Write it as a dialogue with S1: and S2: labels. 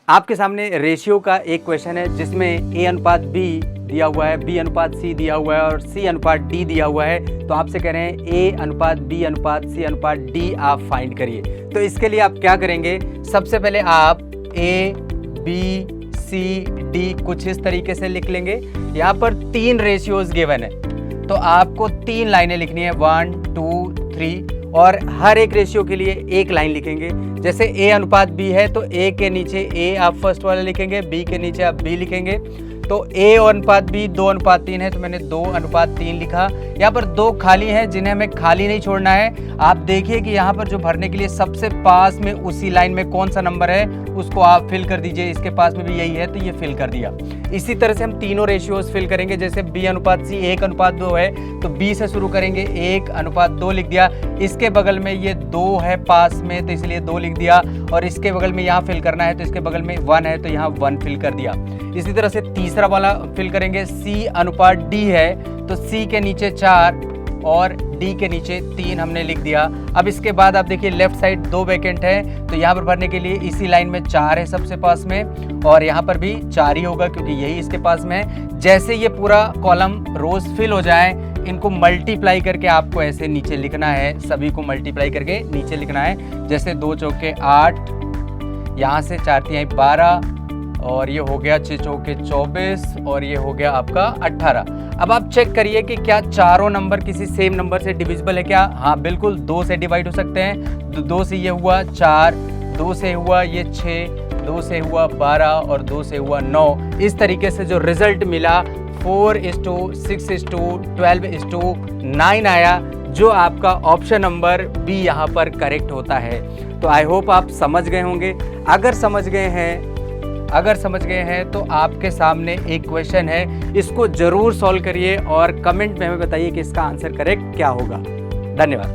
S1: आपके सामने रेशियो का एक क्वेश्चन है जिसमें A अनुपात B दिया हुआ है, B अनुपात C दिया हुआ है और C अनुपात D दिया हुआ है। तो आपसे कह रहे हैं A अनुपात B अनुपात C अनुपात D आप फाइंड करिए। तो इसके लिए आप क्या करेंगे, सबसे पहले आप A, B, C, D कुछ इस तरीके से लिख लेंगे। यहाँ पर 3 रेशियोज गिवन है तो आपको 3 लाइनें लिखनी है, 1, 2, 3 और हर एक रेशियो के लिए एक लाइन लिखेंगे। जैसे A अनुपात B है तो A के नीचे A आप फर्स्ट वाला लिखेंगे, B के नीचे आप B लिखेंगे। तो A अनुपात B 2 अनुपात 3 है तो मैंने 2 अनुपात 3 लिखा। यहाँ पर 2 खाली हैं जिन्हें हमें खाली नहीं छोड़ना है। आप देखिए कि यहाँ पर जो भरने के लिए सबसे पास में उसी लाइन में कौन सा नंबर है उसको आप फिल कर दीजिए। इसके पास में भी यही है तो ये फिल कर दिया। इसी तरह से हम तीनों रेशियोज फिल करेंगे। जैसे B अनुपात C 1 अनुपात 2 है तो B से शुरू करेंगे, 1 अनुपात 2 लिख दिया। इसके बगल में ये 2 है पास में तो इसलिए 2 लिख दिया और इसके बगल में यहाँ फिल करना है तो इसके बगल में 1 है तो यहाँ 1 फिल कर दिया। इसी तरह से तीसरा वाला फिल करेंगे, C अनुपात D है तो C के नीचे 4 और D के नीचे 3 हमने लिख दिया। अब इसके बाद आप देखिए लेफ्ट साइड 2 वैकेंट है तो यहाँ पर भरने के लिए इसी लाइन में 4 है सबसे पास में और यहाँ पर भी 4 ही होगा क्योंकि यही इसके पास में है। जैसे ये पूरा कॉलम रोज फिल हो जाए इनको मल्टीप्लाई करके आपको ऐसे नीचे लिखना है, सभी को मल्टीप्लाई करके नीचे लिखना है। जैसे 2 चौके 8, यहाँ से 4 तिहाई 12 और ये हो गया 6 चौके 24 और ये हो गया आपका 18। अब आप चेक करिए कि क्या चारों नंबर किसी सेम नंबर से डिविजिबल है क्या। हाँ बिल्कुल, 2 से डिवाइड हो सकते हैं। 2 से ये हुआ 4, 2 से हुआ ये 6, 2 से हुआ 12 और 2 से हुआ 9। इस तरीके से जो रिजल्ट मिला 4:6:12:9 आया, जो आपका ऑप्शन नंबर बी यहाँ पर करेक्ट होता है। तो आई होप आप समझ गए होंगे। अगर समझ गए हैं तो आपके सामने एक क्वेश्चन है, इसको जरूर सॉल्व करिए और कमेंट में हमें बताइए कि इसका आंसर करेक्ट क्या होगा। धन्यवाद।